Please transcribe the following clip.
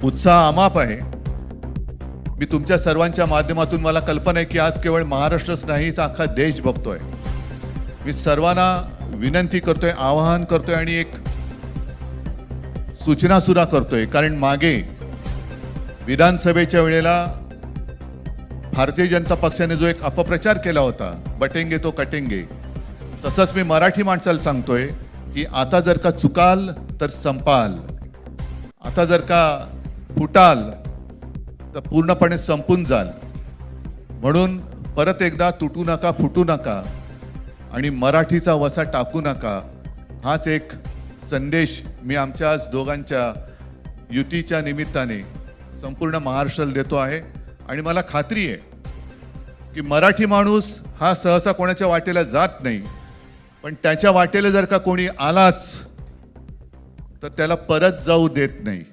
उत्साह अमाप आहे. मी तुमच्या सर्वांच्या माध्यमातून मला कल्पना आहे की आज केवळ महाराष्ट्रच नाही तर अख्खा देश बघतोय. मी सर्वांना विनंती करतोय, आवाहन करतोय आणि एक सूचना सुद्धा करतोय, कारण मागे विधानसभेच्या वेळेला भारतीय जनता पक्षाने जो एक अपप्रचार केला होता, बटेंगे तो कटेंगे, तसंच मी मराठी माणसाला सांगतोय की आता जर का चुकाल तर संपाल, आता जर का फुटाल तर पूर्णपणे संपून जाल. म्हणून परत एकदा तुटू नका, फुटू नका आणि मराठीचा वसा टाकू नका, हाच एक संदेश मी आमच्या दोघांच्या युतीच्या निमित्ताने संपूर्ण महाराष्ट्राला देतो आहे. आणि मला खात्री आहे की मराठी माणूस हा सहसा कोणाच्या वाटेला जात नाही, पण त्याच्या वाटेला जर का कोणी आलाच तर त्याला परत जाऊ देत नाही.